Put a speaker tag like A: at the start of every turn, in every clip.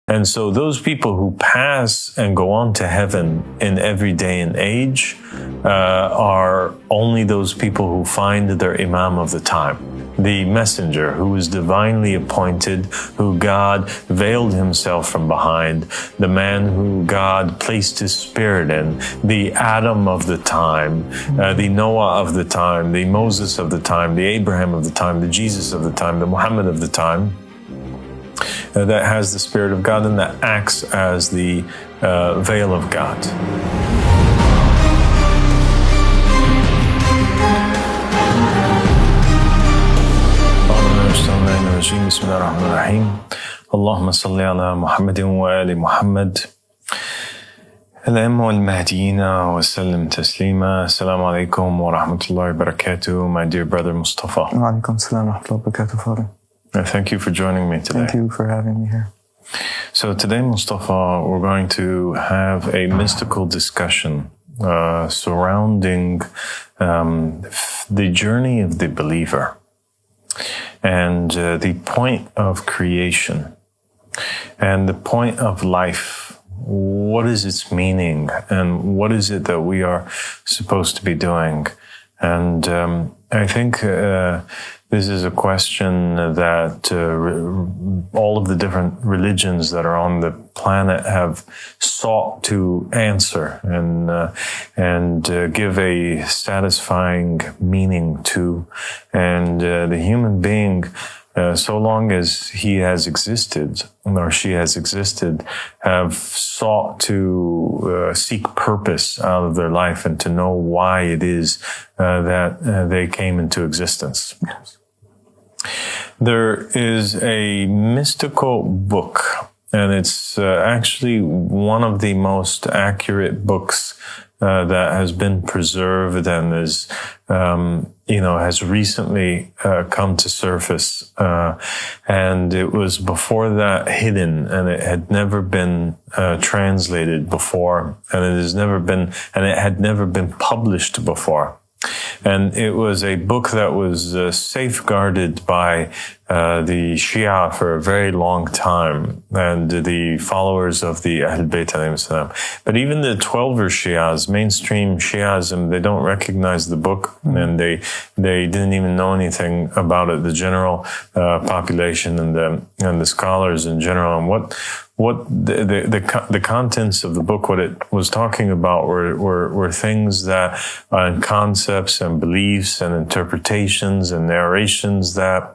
A: And so those people who pass and go on to heaven in every day and age are only those people who find their Imam of the time, the messenger who was divinely appointed, who God veiled himself from behind, the man who God placed his spirit in, the Adam of the time, the Noah of the time, the Moses of the time, the Abraham of the time, the Jesus of the time, the Muhammad of the time, that has the Spirit of God and that acts as the veil of God. بسم الله الرحمن الرحيم اللهم صل على محمد وآل محمد الأئمة والمهديين وسلم تسليما. السلام عليكم ورحمة الله وبركاته. My dear brother Mustafa.
B: وعليكم السلام ورحمة الله وبركاته, Father.
A: Thank you for joining me today.
B: Thank you for having me here.
A: So today, Mustafa, we're going to have a mystical discussion surrounding the journey of the believer and the point of creation and the point of life. What is its meaning and what is it that we are supposed to be doing? And I think this is a question that all of the different religions that are on the planet have sought to answer and give a satisfying meaning to. And the human being, so long as he has existed or she has existed, have sought to seek purpose out of their life and to know why it is that they came into existence.
B: Yes.
A: There is a mystical book, and it's actually one of the most accurate books that has been preserved and is, has recently come to surface. And it was before that hidden, and it had never been translated before, and it had never been published before. And it was a book that was safeguarded by the Shia for a very long time, and the followers of the Ahl Bayt alayhim salam. But even the 12er Shias, mainstream Shiasm, they don't recognize the book, and they didn't even know anything about it. The general population and the scholars in general, and what the contents of the book, what it was talking about were things that and concepts and beliefs and interpretations and narrations that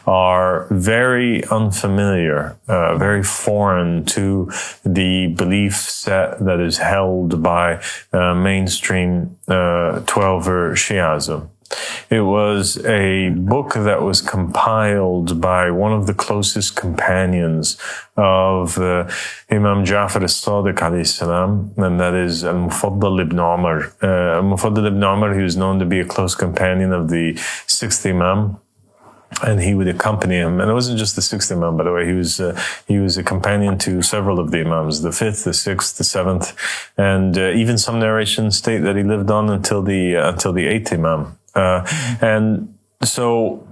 A: are very unfamiliar, very foreign to the belief set that is held by mainstream 12er Shiasm. It was a book that was compiled by one of the closest companions of Imam Ja'far al-Sadiq alayhi salam, and that is al-Mufaddal ibn Umar. Mufaddal ibn Umar, he was known to be a close companion of the sixth Imam, and he would accompany him. And it wasn't just the sixth Imam, by the way. He was a companion to several of the Imams, the fifth, the sixth, the seventh, and even some narrations state that he lived on until the eighth Imam. And so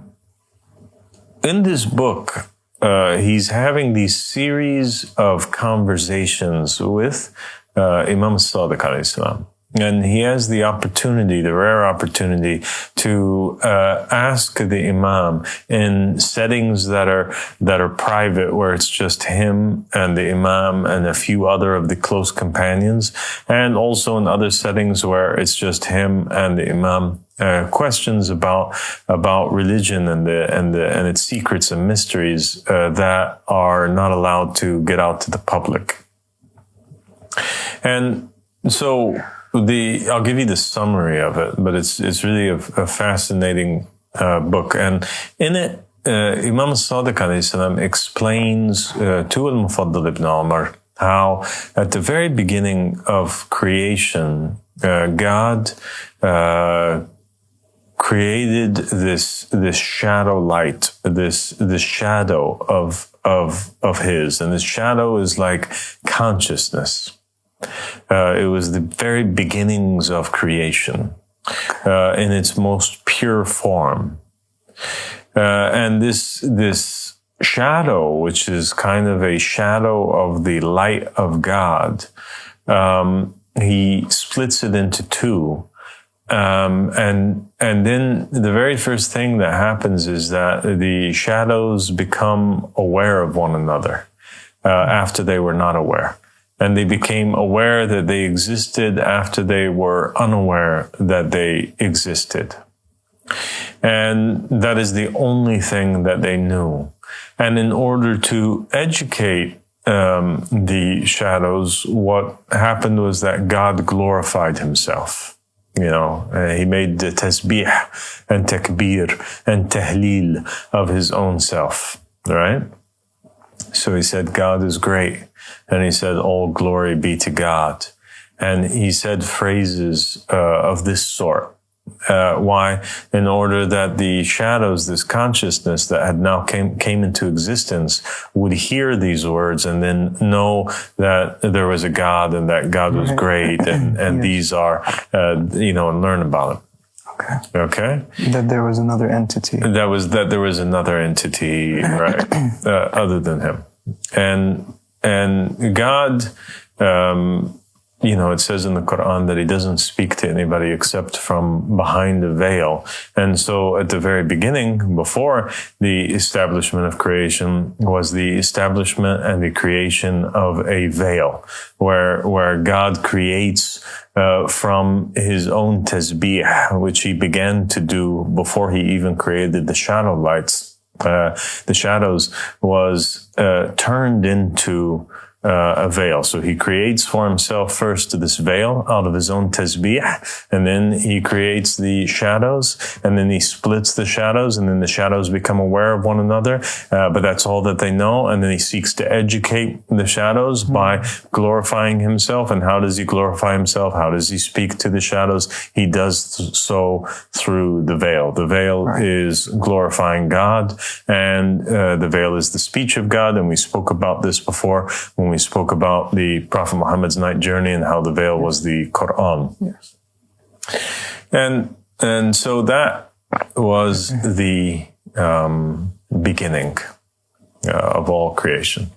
A: in this book, he's having these series of conversations with Imam al-Sadiq alayhi salam. And he has the opportunity, the rare opportunity, to ask the Imam in settings that are private, where it's just him and the Imam and a few other of the close companions, and also in other settings where it's just him and the Imam. Questions about religion and its secrets and mysteries that are not allowed to get out to the public. And so I'll give you the summary of it, but it's really a fascinating book. And in it, Imam al-Sadiq alayhi salam explains to al-Mufaddal ibn Umar how at the very beginning of creation, God created this shadow light, this shadow of his, and this shadow is like consciousness. It was the very beginnings of creation, in its most pure form, and this shadow, which is kind of a shadow of the light of God, he splits it into two. And then the very first thing that happens is that the shadows become aware of one another after they were not aware. And they became aware that they existed after they were unaware that they existed. And that is the only thing that they knew. And in order to educate the shadows, what happened was that God glorified himself. You know, he made the tasbih and takbir and tahleel of his own self, right? So he said, God is great. And he said, all glory be to God. And he said phrases of this sort. Why? In order that the shadows, this consciousness that had now came into existence, would hear these words and then know that there was a God and that God was great, and yes. These are, and learn about it. Okay.
B: That there was another entity.
A: That there was another entity, right, other than him, and God. It says in the Quran that he doesn't speak to anybody except from behind a veil. And so at the very beginning, before the establishment of creation, was the establishment and the creation of a veil, where God creates from his own tasbih, which he began to do before he even created the shadow lights. The shadows was turned into a veil. So he creates for himself first this veil out of his own tasbih, and then he creates the shadows, and then he splits the shadows, and then the shadows become aware of one another, but that's all that they know. And then he seeks to educate the shadows by glorifying himself. And how does he glorify himself? How does he speak to the shadows? He does so through the veil. The veil is glorifying God, and the veil is the speech of God. And we spoke about this before when we spoke about the Prophet Muhammad's night journey and how the veil was the Quran.
B: Yes.
A: And so that was the beginning of all creation.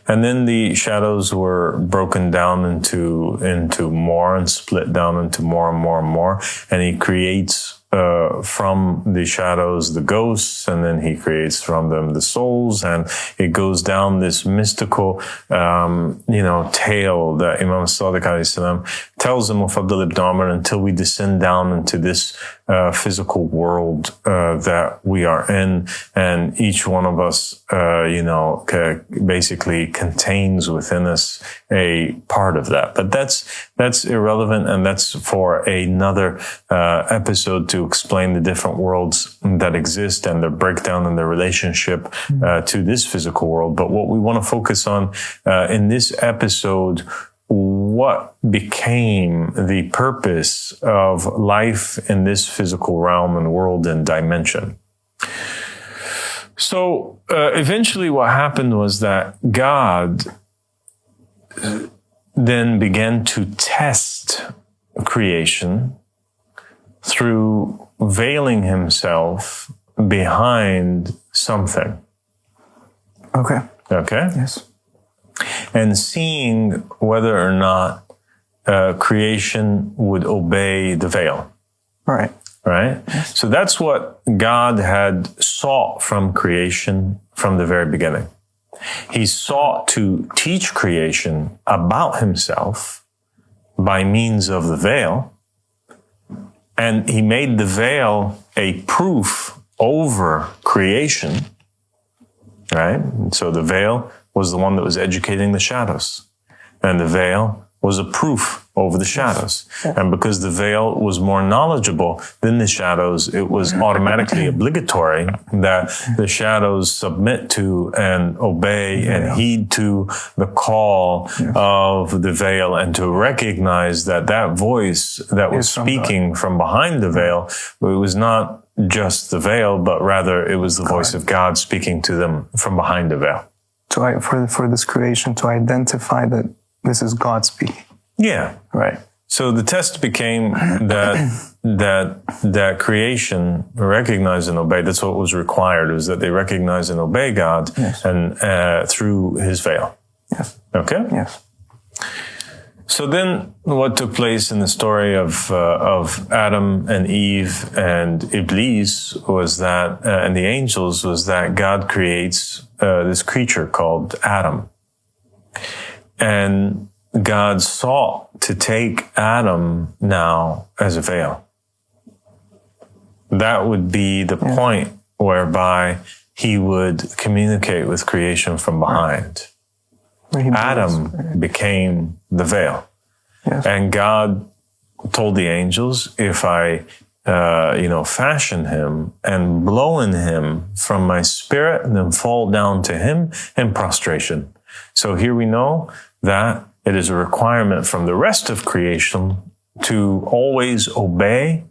A: And then the shadows were broken down into more and split down into more and more and more. And he creates from the shadows the ghosts, and then he creates from them the souls, and it goes down this mystical tale that Imam al-Sadiq alayhi salam tells the Mufaddal ibn Umar until we descend down into this physical world that we are in, and each one of us basically contains within us a part of that. But that's irrelevant, and that's for another episode to explain the different worlds that exist and their breakdown and their relationship to this physical world. But what we want to focus on in this episode, what became the purpose of life in this physical realm and world and dimension. So eventually what happened was that God then began to test creation through veiling himself behind something.
B: Okay.
A: Yes. And seeing whether or not creation would obey the veil.
B: Right.
A: Yes. So that's what God had sought from creation from the very beginning. He sought to teach creation about himself by means of the veil. And he made the veil a proof over creation, right? And so the veil was the one that was educating the shadows. And the veil was a proof over the shadows. And because the veil was more knowledgeable than the shadows, it was automatically obligatory that the shadows submit to and obey and heed to the call of the veil, and to recognize that that voice that was speaking from behind the veil, it was not just the veil, but rather it was the voice of God speaking to them from behind the veil.
B: For this creation to identify that this is God speaking.
A: Yeah.
B: Right.
A: So the test became that creation recognize and obey. That's what was required, was that they recognize and obey God,
B: yes.
A: and through His veil.
B: Yes.
A: Okay.
B: Yes.
A: So then, what took place in the story of Adam and Eve and Iblis was that, and the angels, was that God creates this creature called Adam, and God sought to take Adam now as a veil. That would be the point whereby He would communicate with creation from behind. Adam became the veil. Yes. And God told the angels, if I, fashion him and blow in him from my spirit and then fall down to him in prostration. So here we know that it is a requirement from the rest of creation to always obey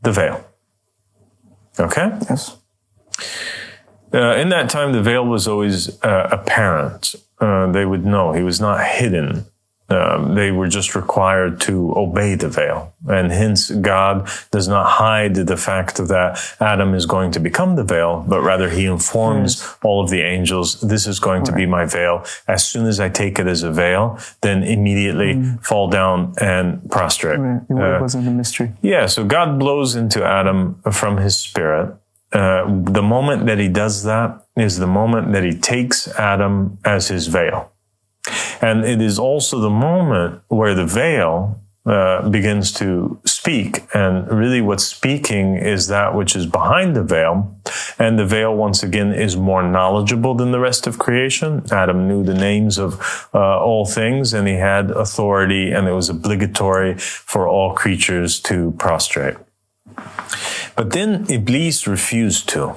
A: the veil. Okay?
B: Yes.
A: In that time, the veil was always apparent. They would know. He was not hidden. They were just required to obey the veil. And hence, God does not hide the fact that Adam is going to become the veil, but rather He informs all of the angels, this is going to be my veil. As soon as I take it as a veil, then immediately fall down and prostrate.
B: It wasn't a mystery.
A: Yeah, so God blows into Adam from His spirit. The moment that He does that is the moment that He takes Adam as His veil. And it is also the moment where the veil begins to speak. And really what's speaking is that which is behind the veil. And the veil, once again, is more knowledgeable than the rest of creation. Adam knew the names of all things, and he had authority, and it was obligatory for all creatures to prostrate. But then Iblis refused to.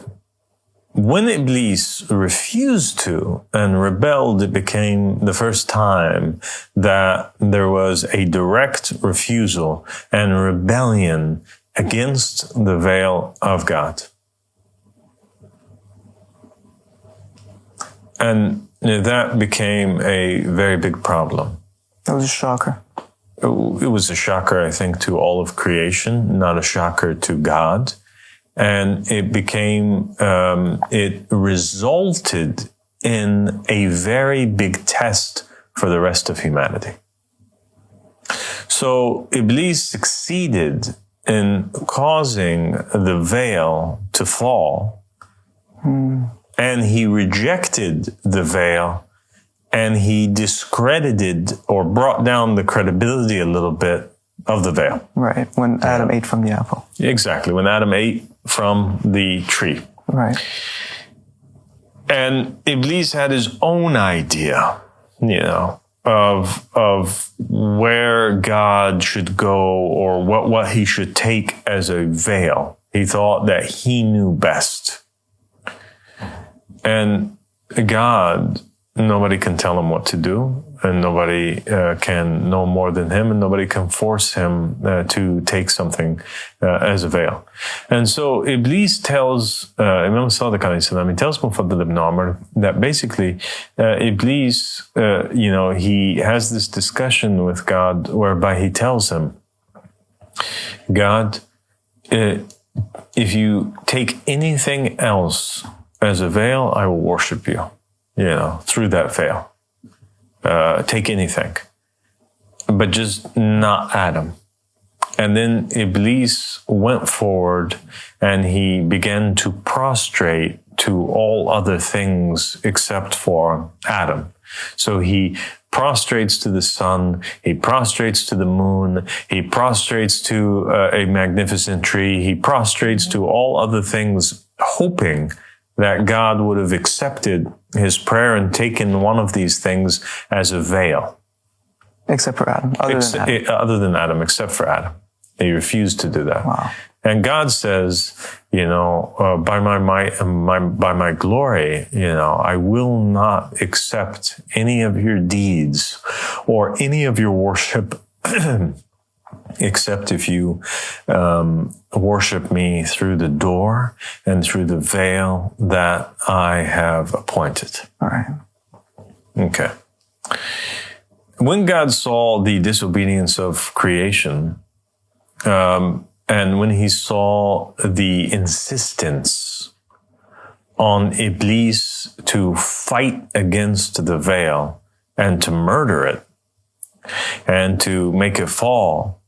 A: When Iblis refused to and rebelled, it became the first time that there was a direct refusal and rebellion against the veil of God. And that became a very big problem.
B: That was a shocker.
A: It was a shocker, I think, to all of creation, not a shocker to God. And it became, it resulted in a very big test for the rest of humanity. So Iblis succeeded in causing the veil to fall, and he rejected the veil, and he discredited or brought down the credibility a little bit of the veil.
B: Right, when Adam ate from the apple.
A: Exactly, when Adam ate from the tree.
B: Right.
A: And Iblis had his own idea, of where God should go or what he should take as a veil. He thought that he knew best. And God, nobody can tell him what to do, and nobody can know more than him, and nobody can force him to take something as a veil. And so Iblis tells Imam al-Sadiq alayhi salam, he tells Mufaddal ibn Umar that basically Iblis, he has this discussion with God whereby he tells him, God, if you take anything else as a veil, I will worship you, through that veil. Take anything, but just not Adam. And then Iblis went forward and he began to prostrate to all other things except for Adam. So he prostrates to the sun, he prostrates to the moon, he prostrates to a magnificent tree, he prostrates to all other things, hoping that God would have accepted his prayer and taken one of these things as a veil.
B: Except for Adam.
A: Other than Adam, except for Adam. He refused to do that.
B: Wow.
A: And God says, by my might and by my glory, I will not accept any of your deeds or any of your worship except if you worship me through the door and through the veil that I have appointed.
B: All right.
A: Okay. when God saw the disobedience of creation, and when he saw the insistence on Iblis to fight against the veil and to murder it and to make it fall,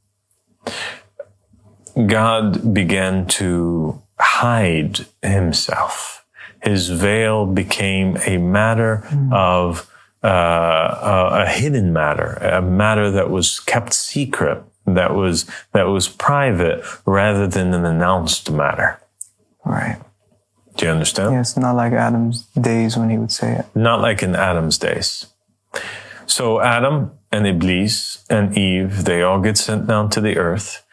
A: God began to hide himself. His veil became a matter of a hidden matter, a matter that was kept secret, that was private rather than an announced matter.
B: Right.
A: Do you understand?
B: Yes, not like Adam's days when he would say it.
A: Not like in Adam's days. So Adam and Iblis and Eve, they all get sent down to the earth.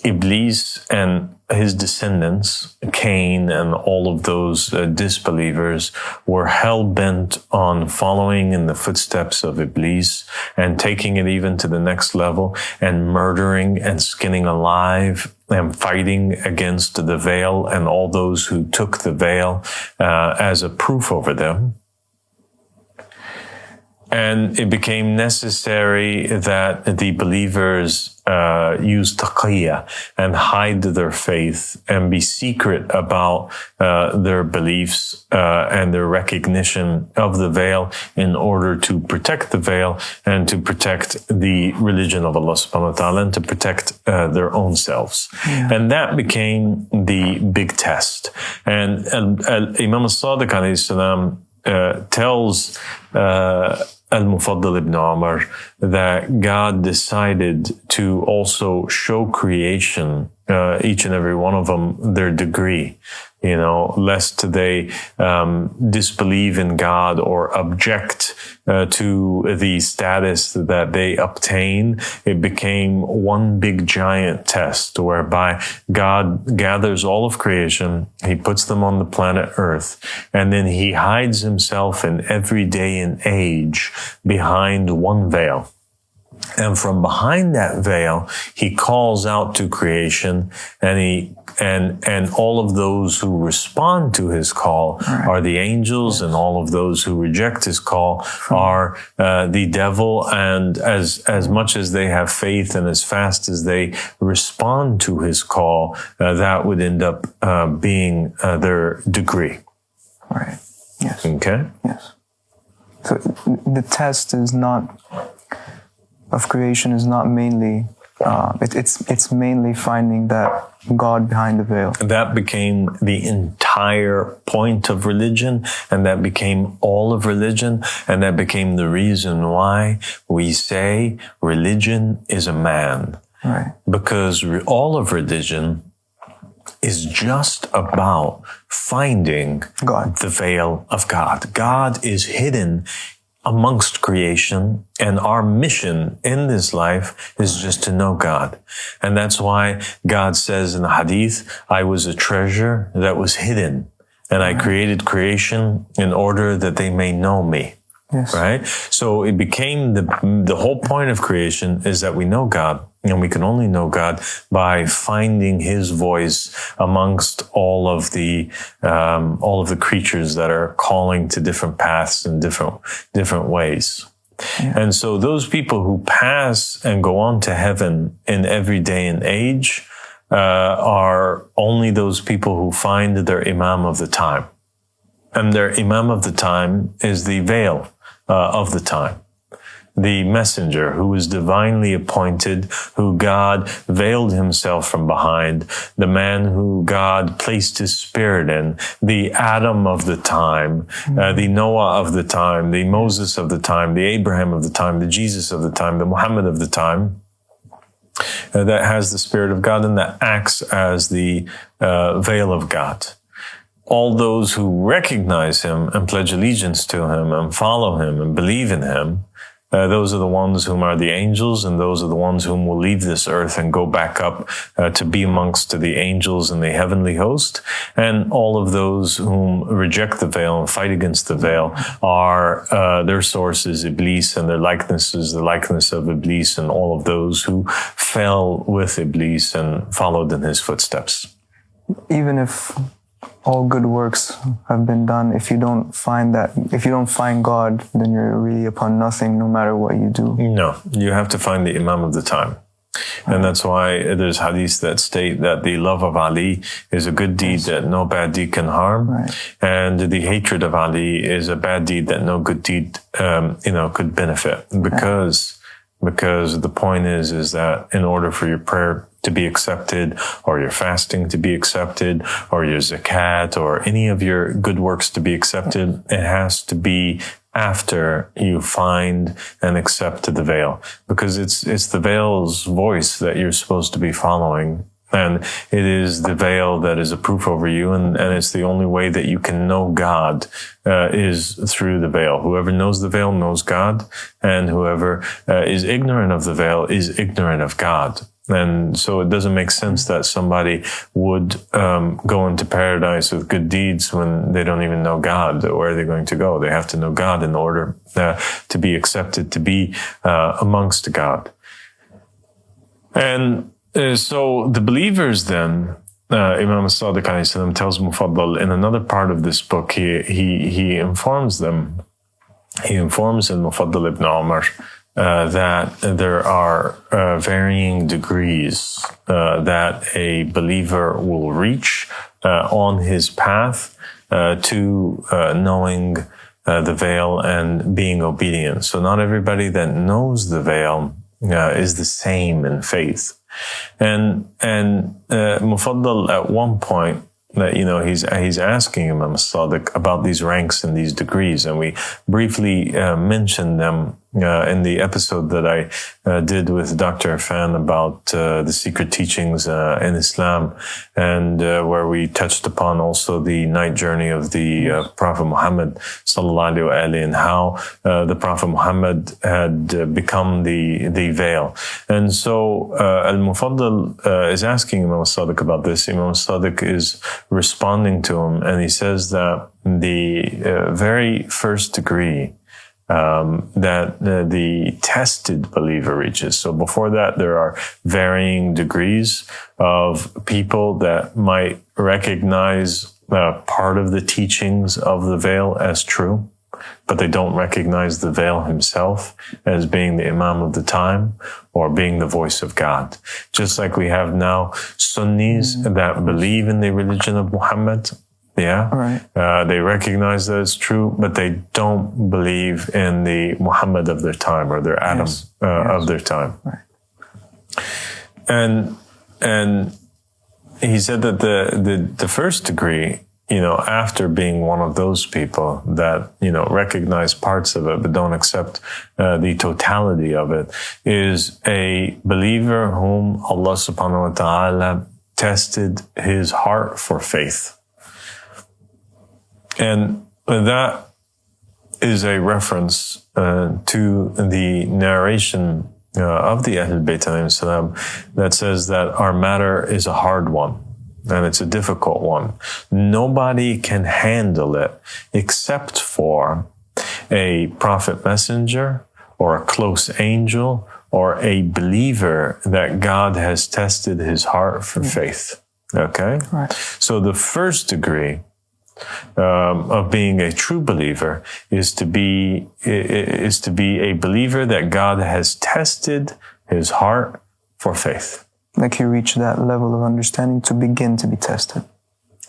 A: Iblis and his descendants, Cain and all of those disbelievers, were hell-bent on following in the footsteps of Iblis and taking it even to the next level and murdering and skinning alive and fighting against the veil and all those who took the veil as a proof over them. And it became necessary that the believers use taqiyya and hide their faith and be secret about their beliefs and their recognition of the veil in order to protect the veil and to protect the religion of Allah subhanahu wa ta'ala and to protect their own selves. Yeah. And that became the big test. And Imam al-Sadiq alayhi salam tells Al-Mufaddal ibn Umar that God decided to also show creation, each and every one of them, their degree, lest they disbelieve in God or object to the status that they obtain. It became one big giant test whereby God gathers all of creation, he puts them on the planet Earth, and then he hides himself in every day and age behind one veil. And from behind that veil, he calls out to creation, and all of those who respond to his call are the angels, and all of those who reject his call are the devil. And as much as they have faith and as fast as they respond to his call, that would end up being their degree.
B: Right. Yes.
A: Okay.
B: Yes. So the test is not of creation is not mainly it's mainly finding that God behind the veil.
A: That became the entire point of religion, and that became all of religion, and that became the reason why we say religion is a man.
B: Right.
A: Because all of religion is just about finding
B: God,
A: the veil of God. God is hidden amongst creation, and our mission in this life is just to know God. And that's why God says in the hadith, I was a treasure that was hidden, and I created creation in order that they may know me.
B: Yes.
A: Right? So it became the whole point of creation is that we know God, and we can only know God by finding his voice amongst all of the creatures that are calling to different paths and different ways. Yeah. And so those people who pass and go on to heaven in every day and age are only those people who find their imam of the time. And their imam of the time is the veil of the time. The messenger who was divinely appointed, who God veiled himself from behind, the man who God placed his spirit in, the Adam of the time, the Noah of the time, the Moses of the time, the Abraham of the time, the Jesus of the time, the Muhammad of the time, that has the Spirit of God and that acts as the veil of God. All those who recognize him and pledge allegiance to him and follow him and believe in him, those are the ones whom are the angels, and those are the ones whom will leave this earth and go back up to be amongst the angels and the heavenly host. And all of those whom reject the veil and fight against the veil are their source is Iblis, and their likeness is the likeness of Iblis, and all of those who fell with Iblis and followed in his footsteps.
B: Even if all good works have been done. If you don't find God, then you're really upon nothing, no matter what you do.
A: No, you have to find the Imam of the time. And that's why there's hadiths that state that the love of Ali is a good deed that no bad deed can harm.
B: Right.
A: And the hatred of Ali is a bad deed that no good deed, could benefit. Because the point is that in order for your prayer to be accepted, or your fasting to be accepted, or your zakat, or any of your good works to be accepted, it has to be after you find and accept the veil, because it's the veil's voice that you're supposed to be following. And it is the veil that is a proof over you, and it's the only way that you can know God is through the veil. Whoever knows the veil knows God, and whoever is ignorant of the veil is ignorant of God. And so it doesn't make sense that somebody would go into paradise with good deeds when they don't even know God. Where are they going to go? They have to know God in order to be accepted, to be amongst God. And so the believers then, Imam al-Sadiq alayhi salam tells Mufaddal in another part of this book, he informs them, he informs al-Mufaddal ibn Umar that there are varying degrees that a believer will reach on his path to knowing the veil and being obedient. So not everybody that knows the veil is the same in faith. And Mufaddal at one point, he's asking Imam al-Sadiq about these ranks and these degrees, and we briefly mentioned them in the episode that I did with Dr. Irfan about the secret teachings in Islam, and where we touched upon also the night journey of the Prophet Muhammad sallallahu alaihi wasallam, and how the Prophet Muhammad had become the veil. And so Al-Mufaddal is asking Imam al-Sadiq about this. Imam al-Sadiq is responding to him, and he says that the very first degree that the tested believer reaches. So before that, there are varying degrees of people that might recognize part of the teachings of the veil as true, but they don't recognize the veil himself as being the Imam of the time or being the voice of God. Just like we have now Sunnis that believe in the religion of Muhammad. Yeah,
B: right.
A: They recognize that it's true, but they don't believe in the Muhammad of their time or their Adam of their time.
B: Right.
A: And he said that the first degree, after being one of those people that recognize parts of it but don't accept the totality of it, is a believer whom Allah subhanahu wa ta'ala tested his heart for faith. And that is a reference to the narration of the Ahlul Bayt alayhim salam that says that our matter is a hard one and it's a difficult one. Nobody can handle it except for a prophet messenger or a close angel or a believer that God has tested his heart for faith. Okay?
B: Right.
A: So the first degree of being a true believer is to be a believer that God has tested his heart for faith.
B: Like you reach that level of understanding to begin to be tested.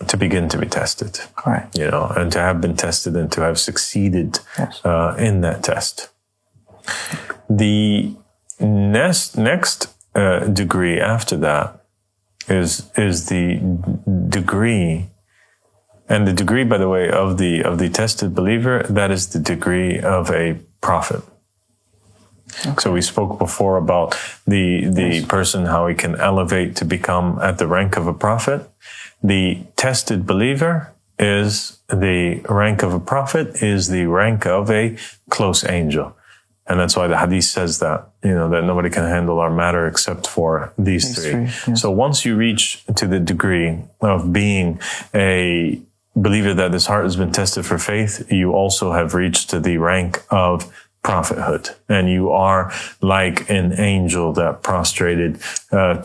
A: To begin to be tested.
B: Right.
A: And to have been tested and to have succeeded in that test. The next degree after that is the degree. And the degree, by the way, of the tested believer, that is the degree of a prophet. Okay. So we spoke before about the person, how he can elevate to become at the rank of a prophet. The tested believer is the rank of a prophet, is the rank of a close angel. And that's why the hadith says that, that nobody can handle our matter except for these three. Yeah. So once you reach to the degree of being a believer that his heart has been tested for faith, you also have reached to the rank of prophethood. And you are like an angel that prostrated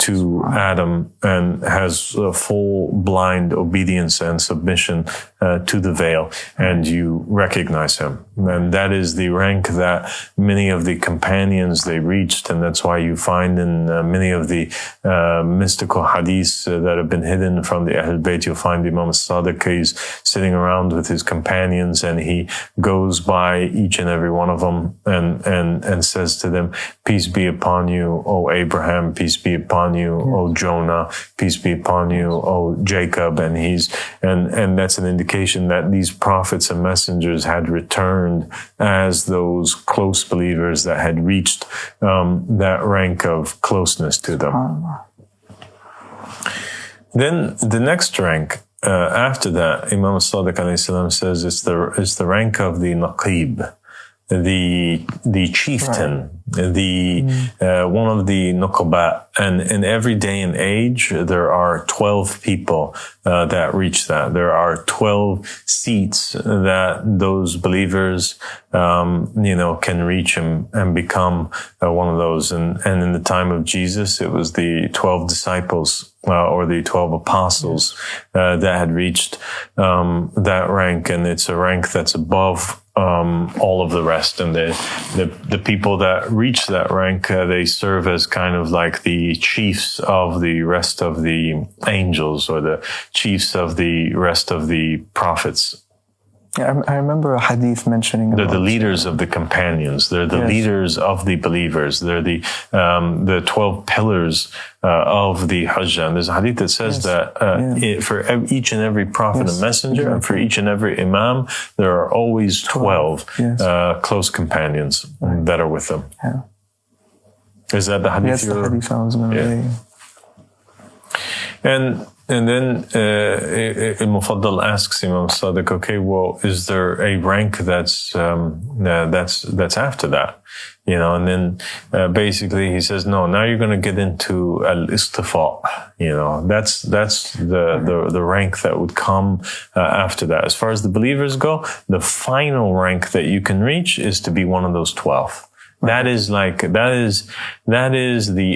A: to Adam and has full blind obedience and submission to the veil, and you recognize him. And that is the rank that many of the companions they reached, and that's why you find in many of the mystical hadiths that have been hidden from the Ahlul Bayt, you'll find Imam al-Sadiq, he's sitting around with his companions, and he goes by each and every one of them and says to them, "Peace be upon you, O Abraham, peace be upon you, O Jonah, peace be upon you, O Jacob." And that's an indication that these prophets and messengers had returned as those close believers that had reached that rank of closeness to them. Then the next rank after that, Imam al-Sadiq alayhi salam says it's the rank of the Naqib, the chieftain, one of the Nuqaba. And in every day and age, there are 12 people that reach that. There are 12 seats that those believers, can reach and become one of those. And in the time of Jesus, it was the 12 disciples or the 12 apostles that had reached that rank. And it's a rank that's above all of the rest. And the people that reach that rank, they serve as kind of like the chiefs of the rest of the angels, or the chiefs of the rest of the prophets.
B: Yeah, I remember a hadith mentioning
A: they're the leaders of the companions. They're the leaders of the believers. They're the 12 pillars of the Hajjah. And there's a hadith that says that for each and every prophet and messenger, and for each and every imam, there are always 12 close companions that are with them.
B: Yeah.
A: Is that the hadith?
B: Yes, the hadith I was going to say.
A: And then Al-Mufaddal asks Imam Sadiq, okay, well, is there a rank that's after that? And then basically he says, no, now you're going to get into al-istifa. That's the rank that would come after that. As far as the believers go, the final rank that you can reach is to be one of those 12. That is the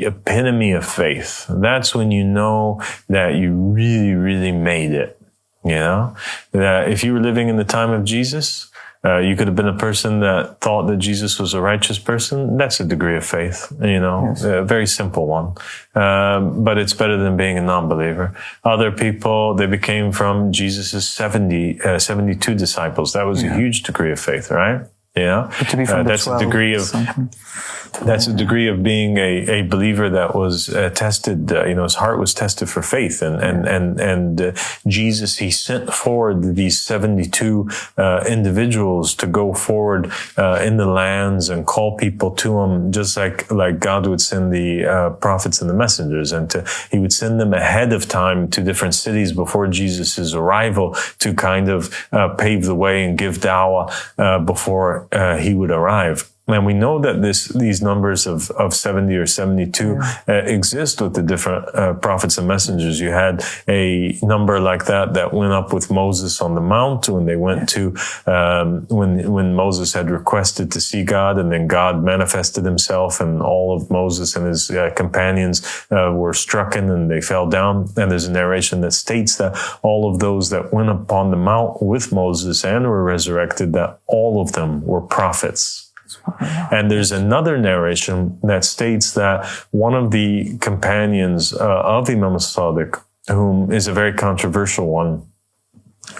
A: epitome of faith. That's when you know that you really, really made it. That if you were living in the time of Jesus, you could have been a person that thought that Jesus was a righteous person. That's a degree of faith, a very simple one. But it's better than being a non-believer. Other people, they became from Jesus' 72 disciples. That was a huge degree of faith, right?
B: To be from
A: that's a degree of that's a degree of being a believer that was tested. His heart was tested for faith, and Jesus, he sent forward these 72 individuals to go forward in the lands and call people to him, just like God would send the prophets and the messengers, and he would send them ahead of time to different cities before Jesus' arrival to kind of pave the way and give dawah before he would arrive. And we know that these numbers of 70 or 72 exist with the different prophets and messengers. You had a number like that went up with Moses on the mount when they went to when Moses had requested to see God, and then God manifested himself, and all of Moses and his companions were strucken and they fell down. And there's a narration that states that all of those that went up on the mount with Moses and were resurrected, that all of them were prophets. And there's another narration that states that one of the companions of Imam al-Sadiq, whom is a very controversial one,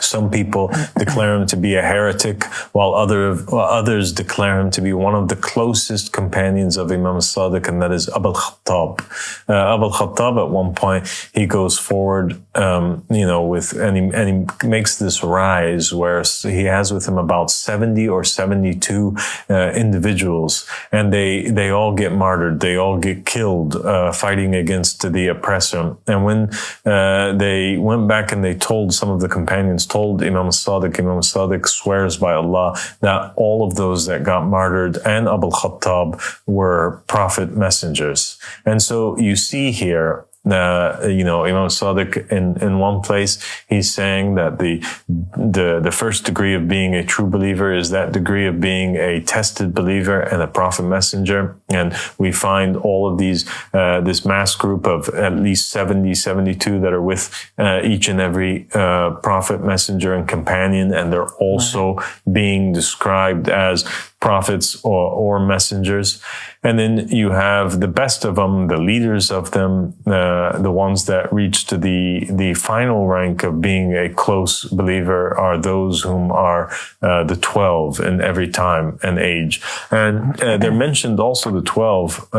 A: some people declare him to be a heretic, while others declare him to be one of the closest companions of Imam al-Sadiq, and that is Abu al-Khattab. Abu al-Khattab, at one point, he goes forward, and he makes this rise where he has with him about 70 or 72 individuals, and they all get martyred. They all get killed, fighting against the oppressor. And when they went back and they told some of the companions, told Imam al-Sadiq swears by Allah that all of those that got martyred and Abu al-Khattab were prophet messengers. And so you see here Imam al-Sadiq in one place, he's saying that the first degree of being a true believer is that degree of being a tested believer and a prophet messenger. And we find all of these, this mass group of at least 70, 72 that are with each and every prophet, messenger, and companion. And they're also being described as prophets or messengers. And then you have the best of them, the leaders of them, the ones that reach to the final rank of being a close believer are those whom are the 12 in every time and age. And they're mentioned also the 12.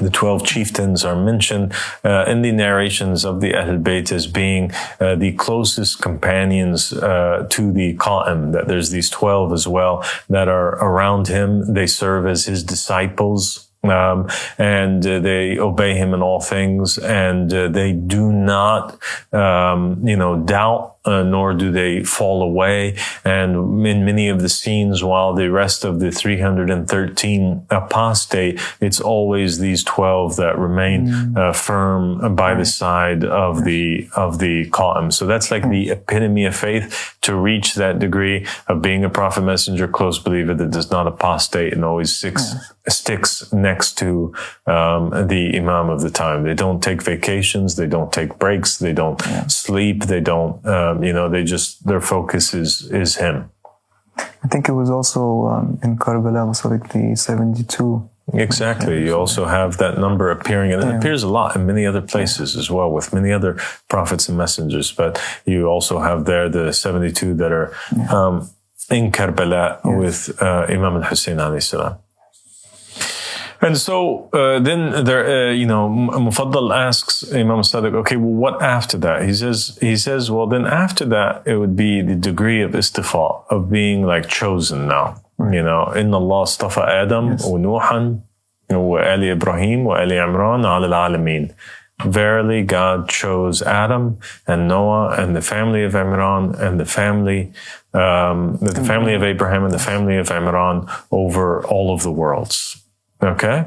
A: The 12 chieftains are mentioned in the narrations of the Ahl Bayt as being the closest companions to the Qaim, that there's these 12 as well that are around him. They serve as his disciples. And they obey him in all things, and they do not, doubt, nor do they fall away. And in many of the scenes, while the rest of the 313 apostate, it's always these 12 that remain firm by the side of the Qaim. So that's like the epitome of faith, to reach that degree of being a prophet, messenger, close believer that does not apostate and always sticks next to the Imam of the time. They don't take vacations, they don't take breaks, they don't sleep, they don't, their focus is him.
B: I think it was also in Karbala, was like the 72.
A: Exactly. You also have that number appearing, and it appears a lot in many other places as well, with many other prophets and messengers. But you also have there the 72 that are in Karbala with Imam al-Hussein alayhi salam. And so then there, Mufaddal asks Imam al-Sadiq, okay, well, what after that? He says, well, then after that, it would be the degree of istifa, of being like chosen now. Inna Allah astafa Adam wa Nuhan wa Ali Ibrahim wa Ali Imran ala al-alamin. Verily, God chose Adam and Noah and the family of Imran and the family of Abraham and the family of Imran over all of the worlds. Okay?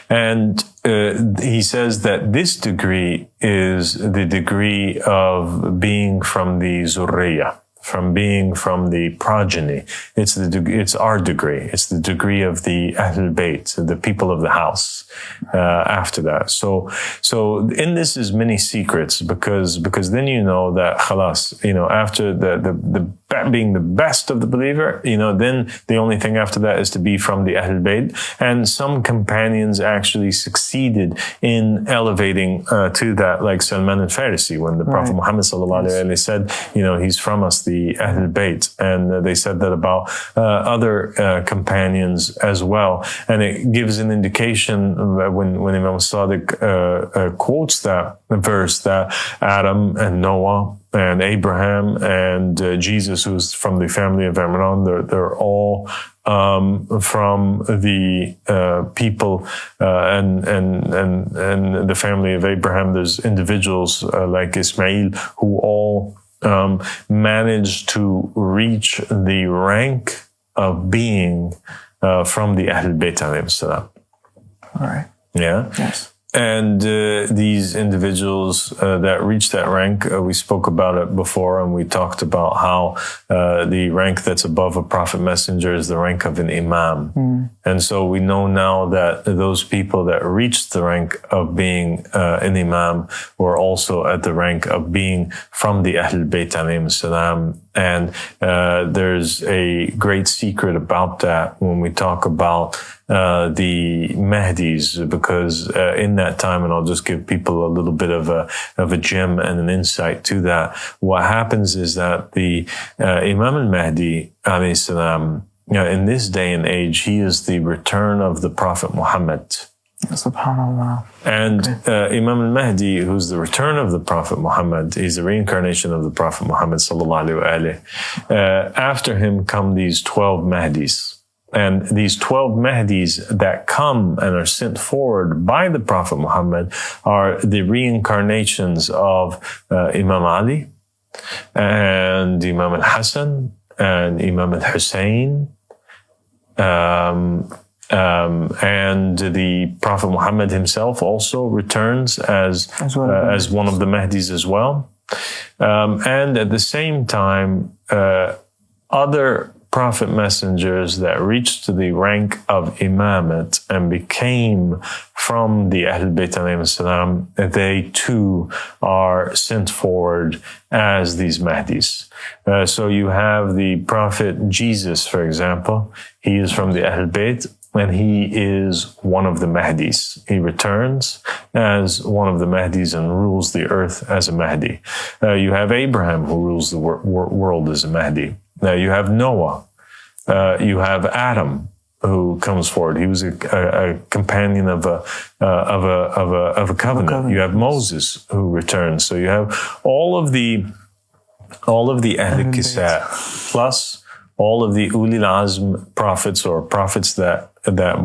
A: And he says that this degree is the degree of being from the Zurriya, from being from the progeny. It's our degree. It's the degree of the Ahl Bayt, the people of the house. After that, so in this is many secrets, because then that khalas, after the being the best of the believer, then the only thing after that is to be from the Ahl Bayt. And some companions actually succeeded in elevating to that, like Salman al-Farisi, when the Prophet Muhammad sallallahu alaihi wasallam said, he's from us, the Ahl Bayt, and they said that about other companions as well. And it gives an indication when Imam al-Sadiq quotes that verse, that Adam and Noah and Abraham and Jesus, who's from the family of Imran, they're all from the people and the family of Abraham. There's individuals like Ismail who all managed to reach the rank of being from the Ahl Bayt alayhi salam.
B: All right.
A: Yeah.
B: Yes.
A: And these individuals that reach that rank, we spoke about it before, and we talked about how the rank that's above a prophet messenger is the rank of an imam. And so we know now that those people that reached the rank of being an imam were also at the rank of being from the Ahl Bayt alayhim salam. And there's a great secret about that when we talk about the Mahdis, because in that time, and I'll just give people a little bit of a gem and an insight to that. What happens is that the Imam al-Mahdi alayhi salam, in this day and age, he is the return of the Prophet Muhammad.
B: Subhanallah.
A: And Imam al-Mahdi, who's the return of the Prophet Muhammad, he's the reincarnation of the Prophet Muhammad sallallahu alaihi wasallam. After him come these 12 Mahdis. And these 12 Mahdis that come and are sent forward by the Prophet Muhammad are the reincarnations of Imam Ali and Imam al-Hassan and Imam al-Hussein And the Prophet Muhammad himself also returns as one of the Mahdis as well. And at the same time, other prophet messengers that reached to the rank of imamate and became from the Ahlul Bayt alayhim salam, they too are sent forward as these Mahdis. So you have the Prophet Jesus, for example. He is from the Ahlul Bayt, and he is one of the Mahdis. He returns as one of the Mahdis and rules the earth as a Mahdi. You have Abraham, who rules the world as a Mahdi. You have Noah. You have Adam, who comes forward. He was a companion of a covenant. You have Moses, who returns. So you have all of the Ahl Kisa plus all of the Ulil Azm prophets, or prophets that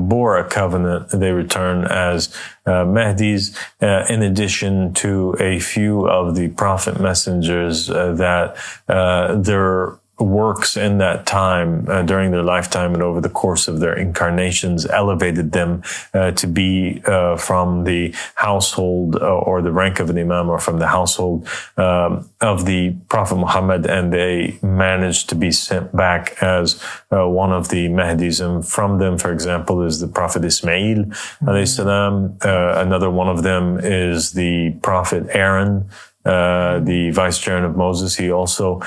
A: bore a covenant. They return as Mahdis, in addition to a few of the prophet messengers that their works in that time, during their lifetime and over the course of their incarnations, elevated them to be from the household or the rank of an imam, or from the household of the Prophet Muhammad, and they managed to be sent back as one of the Mahdis. And from them, for example, is the Prophet Ismail alayhi salam. Another one of them is the Prophet Aaron, the vicegerent of Moses. He also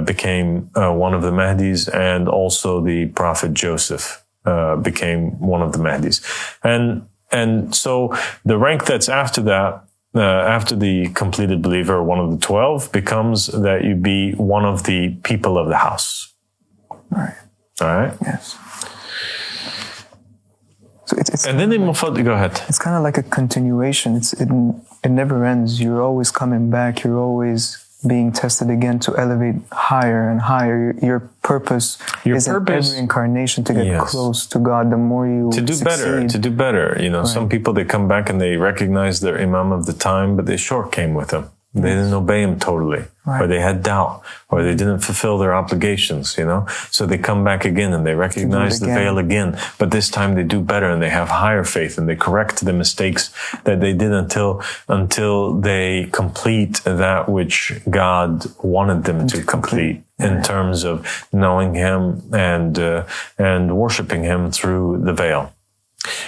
A: became one of the Mahdis, and also the Prophet Joseph became one of the Mahdis. And so the rank that's after that, after the completed believer, one of the 12, becomes that you be one of the people of the house.
B: Right.
A: All right?
B: Yes. So it's
A: and then the Mufaddal, go ahead.
B: It's kind of like a continuation. It never ends. You're always coming back. You're always being tested again to elevate higher and higher. Your purpose is in every incarnation to get close to God. The more you
A: to do better. You know, some people, they come back and they recognize their imam of the time, but they short came with him. They didn't obey him totally, or they had doubt, or they didn't fulfill their obligations, you know. So they come back again and they recognize the veil again, but this time they do better and they have higher faith and they correct the mistakes that they did until they complete that which God wanted them to complete in terms of knowing Him and worshiping Him through the veil.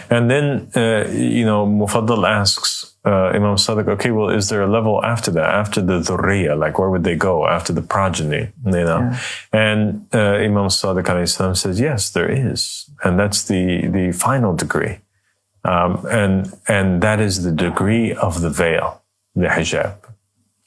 A: And then, Mufaddal asks, Imam al-Sadiq, okay, well, is there a level after that, after the dhurriya? Like, where would they go after the progeny, you know? Yeah. And Imam al-Sadiq alayhi salam says, yes, there is. And that's the final degree. And that is the degree of the veil, the hijab.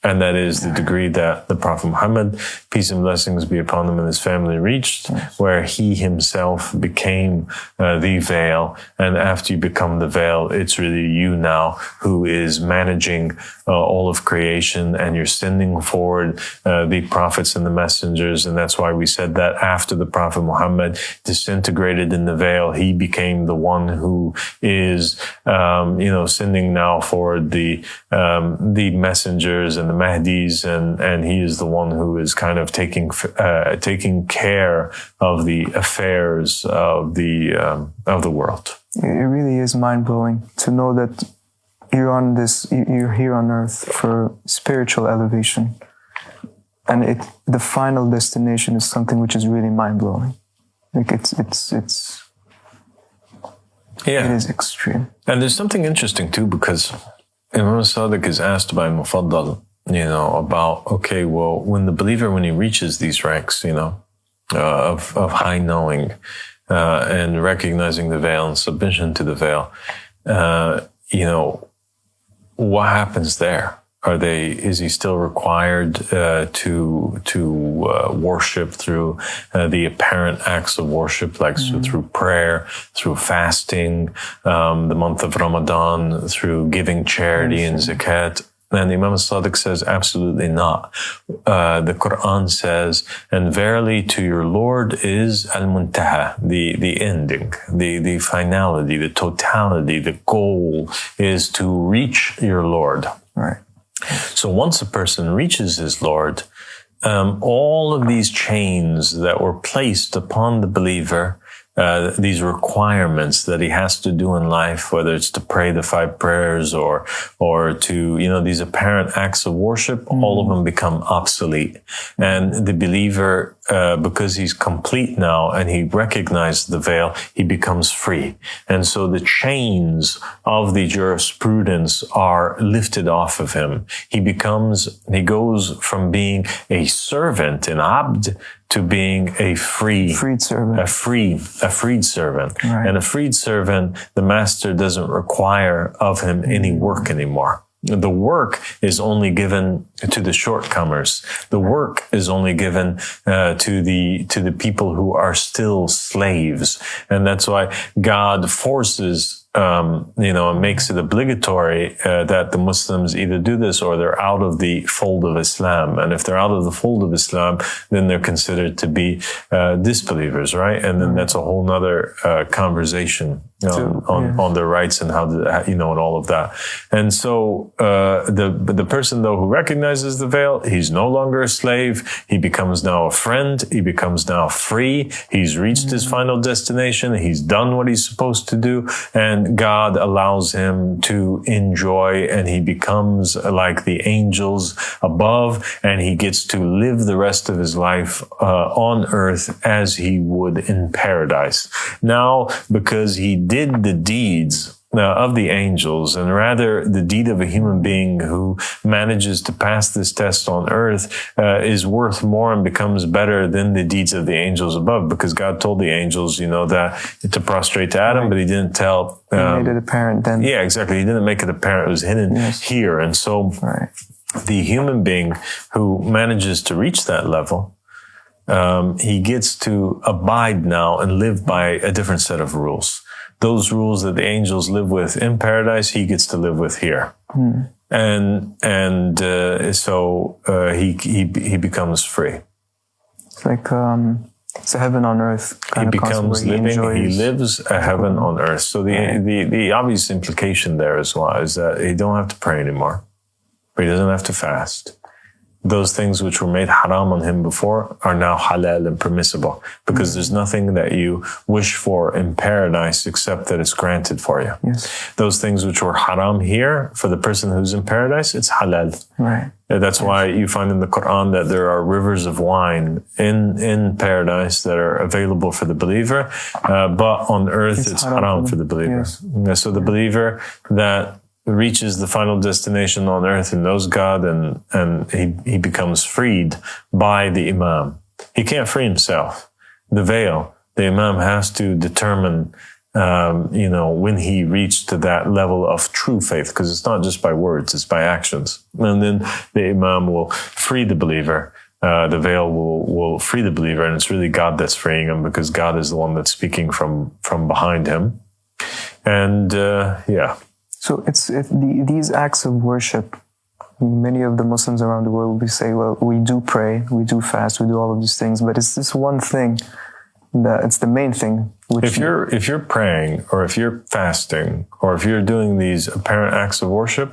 A: And that is the degree that the Prophet Muhammad, peace and blessings be upon him, and his family reached, where he himself became the veil. And after you become the veil, it's really you now who is managing all of creation, and you're sending forward the prophets and the messengers. And that's why we said that after the Prophet Muhammad disintegrated in the veil, he became the one who is, sending now forward the messengers and the Mahdis, and he is the one who is kind of taking care of the affairs of the world.
B: It really is mind blowing to know that you're here on earth for spiritual elevation, and the final destination is something which is really mind blowing. Like it is extreme.
A: And there's something interesting too, because Imam al-Sadiq is asked by Mufaddal, about, okay, well, when he reaches these ranks, of high knowing, and recognizing the veil and submission to the veil, what happens there? Is he still required to worship through the apparent acts of worship, like through prayer, through fasting, the month of Ramadan, through giving charity and zakat? And Imam al-Sadiq says, absolutely not. The Quran says, and verily to your Lord is al-muntaha, the ending, the finality, the totality, the goal is to reach your Lord.
B: Right.
A: So once a person reaches his Lord, all of these chains that were placed upon the believer, these requirements that he has to do in life, whether it's to pray the 5 prayers or to, these apparent acts of worship, all of them become obsolete. And the believer, because he's complete now and he recognized the veil, he becomes free. And so the chains of the jurisprudence are lifted off of him. He goes from being a servant, an abd, to being a freed servant. A freed servant. Right. And a freed servant, the master doesn't require of him any work anymore. The work is only given to the shortcomers. The work is only given to the people who are still slaves. And that's why God forces and makes it obligatory that the Muslims either do this or they're out of the fold of Islam. And if they're out of the fold of Islam, then they're considered to be disbelievers, right? And then that's a whole nother conversation on their rights and how and all of that. And so the person though who recognizes the veil, he's no longer a slave. He becomes now a friend. He becomes now free. He's reached his final destination. He's done what he's supposed to do, and God allows him to enjoy, and he becomes like the angels above, and he gets to live the rest of his life on earth as he would in paradise. Now, because he did the deeds of the angels, and rather the deed of a human being who manages to pass this test on earth is worth more and becomes better than the deeds of the angels above, because God told the angels, that to prostrate to Adam, but he didn't tell.
B: He made it apparent then.
A: Yeah, exactly. He didn't make it apparent. It was hidden here. And so the human being who manages to reach that level, he gets to abide now and live by a different set of rules. Those rules that the angels live with in paradise, he gets to live with here. So he becomes free.
B: It's like it's a heaven on earth kind
A: he
B: of
A: becomes living. He lives a heaven on earth. So the obvious implication there as well is that he don't have to pray anymore, but he doesn't have to fast. Those things which were made haram on him before are now halal and permissible, because there's nothing that you wish for in paradise except that it's granted for you.
B: Yes.
A: Those things which were haram here for the person who's in paradise, it's halal.
B: Right.
A: That's why you find in the Quran that there are rivers of wine in paradise that are available for the believer, but on earth it's haram for the believer. Yes. So the believer that reaches the final destination on earth and knows God, and he becomes freed by the Imam. He can't free himself. The veil, the Imam has to determine, when he reached to that level of true faith, because it's not just by words, it's by actions. And then the Imam will free the believer. The veil will free the believer, and it's really God that's freeing him, because God is the one that's speaking from behind him. And,
B: So these acts of worship, many of the Muslims around the world will say, well, we do pray, we do fast, we do all of these things, but it's this one thing that it's the main thing.
A: If you're praying, or if you're fasting, or if you're doing these apparent acts of worship,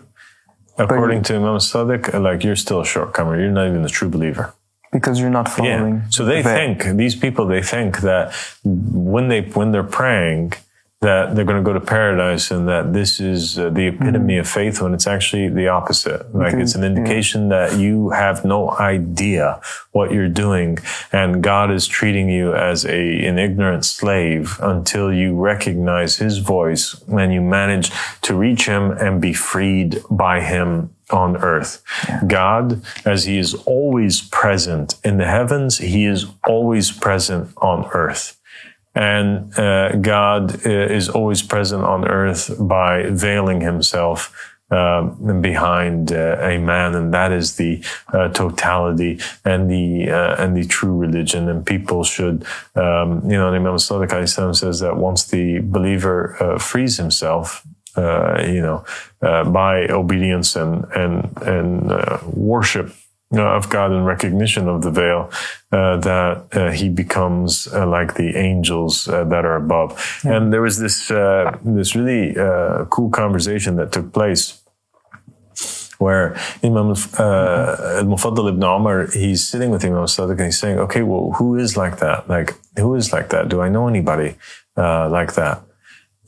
A: according to Imam al-Sadiq, like, you're still a shortcomer. You're not even a true believer.
B: Because you're not following.
A: Yeah. So these people think that when they're praying, that they're going to go to paradise, and that this is the epitome of faith, when it's actually the opposite. Like, it's an indication that you have no idea what you're doing, and God is treating you as an ignorant slave until you recognize his voice, and you manage to reach him and be freed by him on earth. Yeah. God, as he is always present in the heavens, he is always present on earth. And God is always present on earth by veiling himself behind a man, and that is the totality and the true religion. And people should, Imam al-Sadiq says that once the believer frees himself, by obedience and worship of God and recognition of the veil, that he becomes like the angels that are above. Yeah. And there was this really cool conversation that took place where Imam al-Mufaddal ibn Umar, he's sitting with Imam al-Sadiq and he's saying, okay, well, who is like that? Like, who is like that? Do I know anybody like that?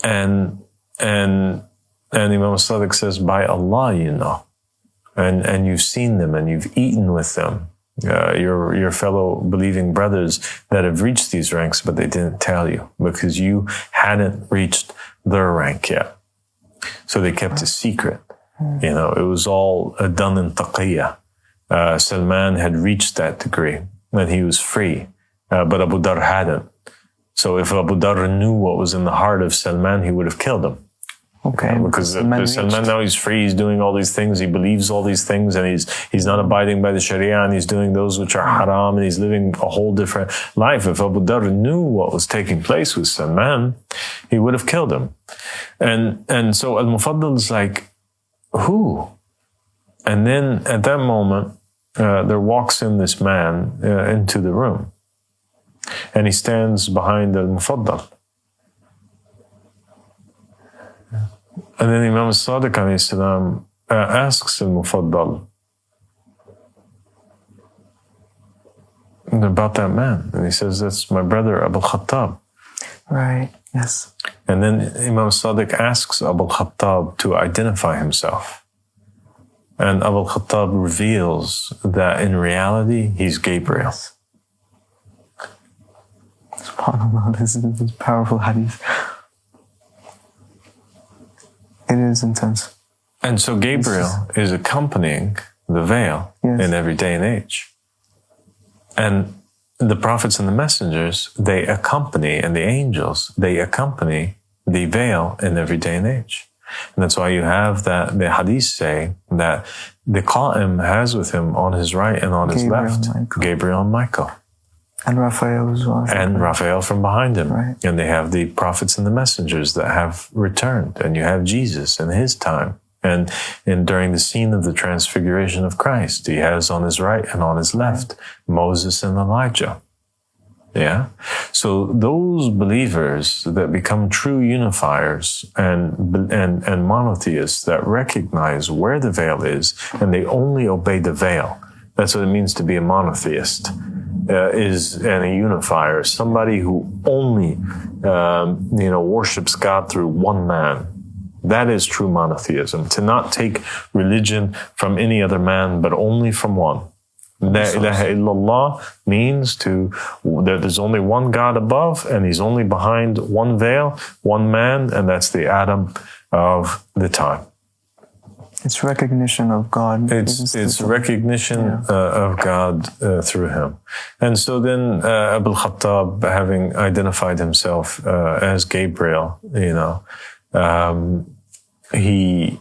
A: And Imam al-Sadiq says, by Allah, you know. And you've seen them and you've eaten with them. Your fellow believing brothers that have reached these ranks, but they didn't tell you because you hadn't reached their rank yet. So they kept it secret. You know, it was all done in taqiyya. Salman had reached that degree and he was free, but Abu Dhar hadn't. So if Abu Dhar knew what was in the heart of Salman, he would have killed him.
B: Okay.
A: Because Salman now he's free, he's doing all these things, he believes all these things, and he's not abiding by the Sharia, and he's doing those which are haram, and he's living a whole different life. If Abu Dhar knew what was taking place with Salman, he would have killed him. And so Al-Mufaddal is like, who? And then at that moment, there walks in this man into the room, and he stands behind Al-Mufaddal. And then Imam al-Sadiq alayhi salam asks al-Mufaddal about that man. And he says, that's my brother Abu al-Khattab.
B: Right, yes.
A: And then Imam al-Sadiq asks Abu al-Khattab to identify himself. And Abu al-Khattab reveals that in reality, he's Gabriel.
B: Yes. SubhanAllah, this is powerful hadith. It is intense.
A: And so Gabriel is accompanying the veil in every day and age. And the prophets and the messengers, they accompany, and the angels, they accompany the veil in every day and age. And that's why you have that the hadith say that the Qaim has with him on his right and on his left, Gabriel and Michael.
B: And Raphael as well.
A: And Raphael from behind him.
B: Right.
A: And they have the prophets and the messengers that have returned. And you have Jesus in his time. And during the scene of the transfiguration of Christ, he has on his right and on his left Moses and Elijah. Yeah. So those believers that become true unifiers and monotheists that recognize where the veil is and they only obey the veil. That's what it means to be a monotheist. And a unifier, somebody who only, worships God through one man. That is true monotheism. To not take religion from any other man, but only from one. La ilaha illallah means there's only one God above, and he's only behind one veil, one man, and that's the Adam of the time.
B: It's recognition of God.
A: It's recognition of God through him. And so then Abu al-Khattab, having identified himself as Gabriel, he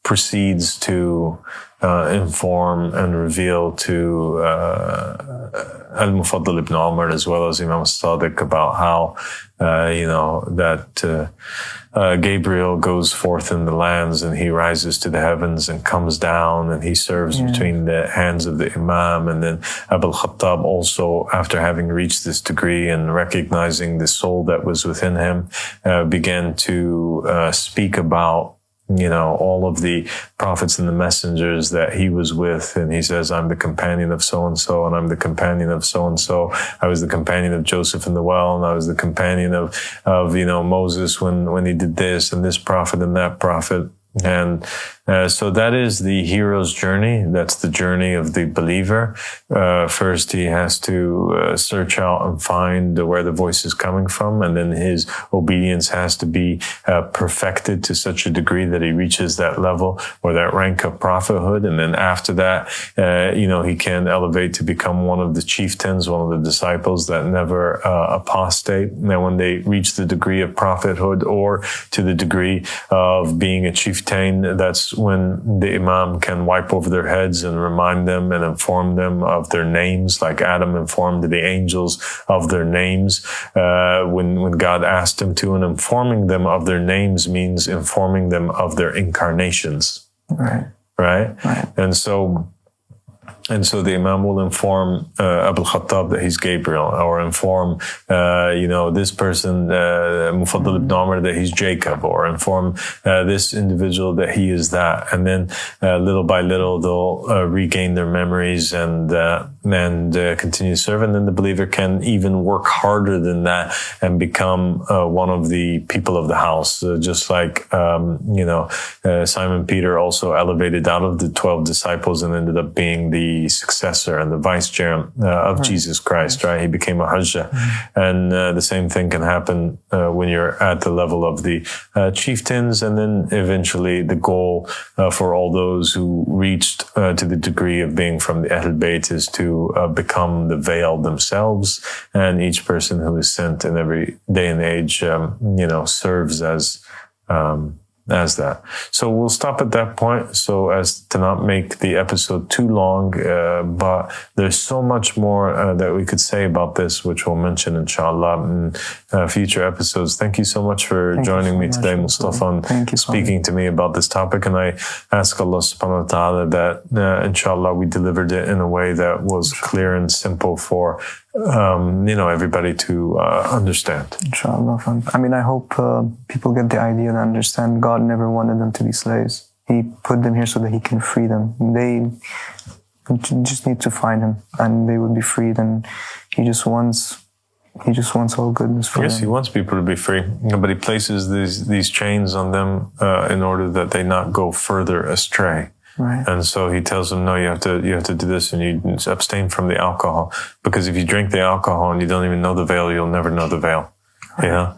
A: proceeds to inform and reveal to al-Mufaddal ibn Umar as well as Imam al-Sadiq about how, Gabriel goes forth in the lands and he rises to the heavens and comes down and he serves between the hands of the Imam. And then Abu al-Khattab also, after having reached this degree and recognizing the soul that was within him, began to speak about all of the prophets and the messengers that he was with. And he says, I'm the companion of so-and-so, and I'm the companion of so-and-so. I was the companion of Joseph in the well, and I was the companion of Moses when he did this, and this prophet and that prophet. And so that is the hero's journey. That's the journey of the believer. First, he has to search out and find where the voice is coming from, and then his obedience has to be perfected to such a degree that he reaches that level or that rank of prophethood. And then after that, he can elevate to become one of the chieftains, one of the disciples that never apostate. And when they reach the degree of prophethood or to the degree of being a chieftain, that's when the Imam can wipe over their heads and remind them and inform them of their names, like Adam informed the angels of their names when God asked him to. And informing them of their names means informing them of their incarnations. Right. And so And so the Imam will inform Abu Khattab that he's Gabriel, or inform, this person, Mufaddal ibn Umar, that he's Jacob, or inform this individual that he is that. And then little by little, they'll regain their memories and continue to serve. And then the believer can even work harder than that and become one of the people of the house. Just like, Simon Peter also elevated out of the 12 disciples and ended up being the successor and the vicegerent of Jesus Christ, right? He became a Hajjah. And the same thing can happen when you're at the level of the chieftains. And then eventually the goal for all those who reached to the degree of being from the Ahl Bayt is to become the veil themselves. And each person who is sent in every day and age, serves as that. So we'll stop at that point so as to not make the episode too long, but there's so much more that we could say about this, which we'll mention inshallah in future episodes. Thank you so much for joining me today, Mustafa, and speaking to me about this topic. And I ask Allah subhanahu wa ta'ala that inshallah we delivered it in a way that was clear and simple for everybody to understand.
B: Inshallah. I hope people get the idea and understand God never wanted them to be slaves. He put them here so that He can free them. They just need to find Him and they would be freed, and He just wants all goodness for them.
A: Yes, He wants people to be free, but He places these chains on them in order that they not go further astray.
B: Right.
A: And so He tells them, no, you have to do this, and you abstain from the alcohol, because if you drink the alcohol and you don't even know the veil, you'll never know the veil. Right.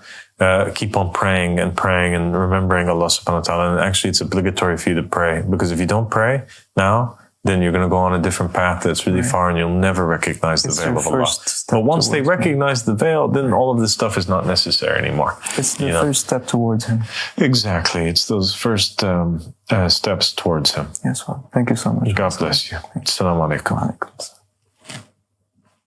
A: Keep on praying and remembering Allah subhanahu wa ta'ala. And actually it's obligatory for you to pray, because if you don't pray now, then you're going to go on a different path that's really far, and you'll never recognize the veil of Allah. But once they recognize the veil, then all of this stuff is not necessary anymore.
B: It's the first step towards Him.
A: Exactly. It's those first steps towards Him.
B: Yes, well, thank you so much.
A: God bless you. Assalamu alaikum.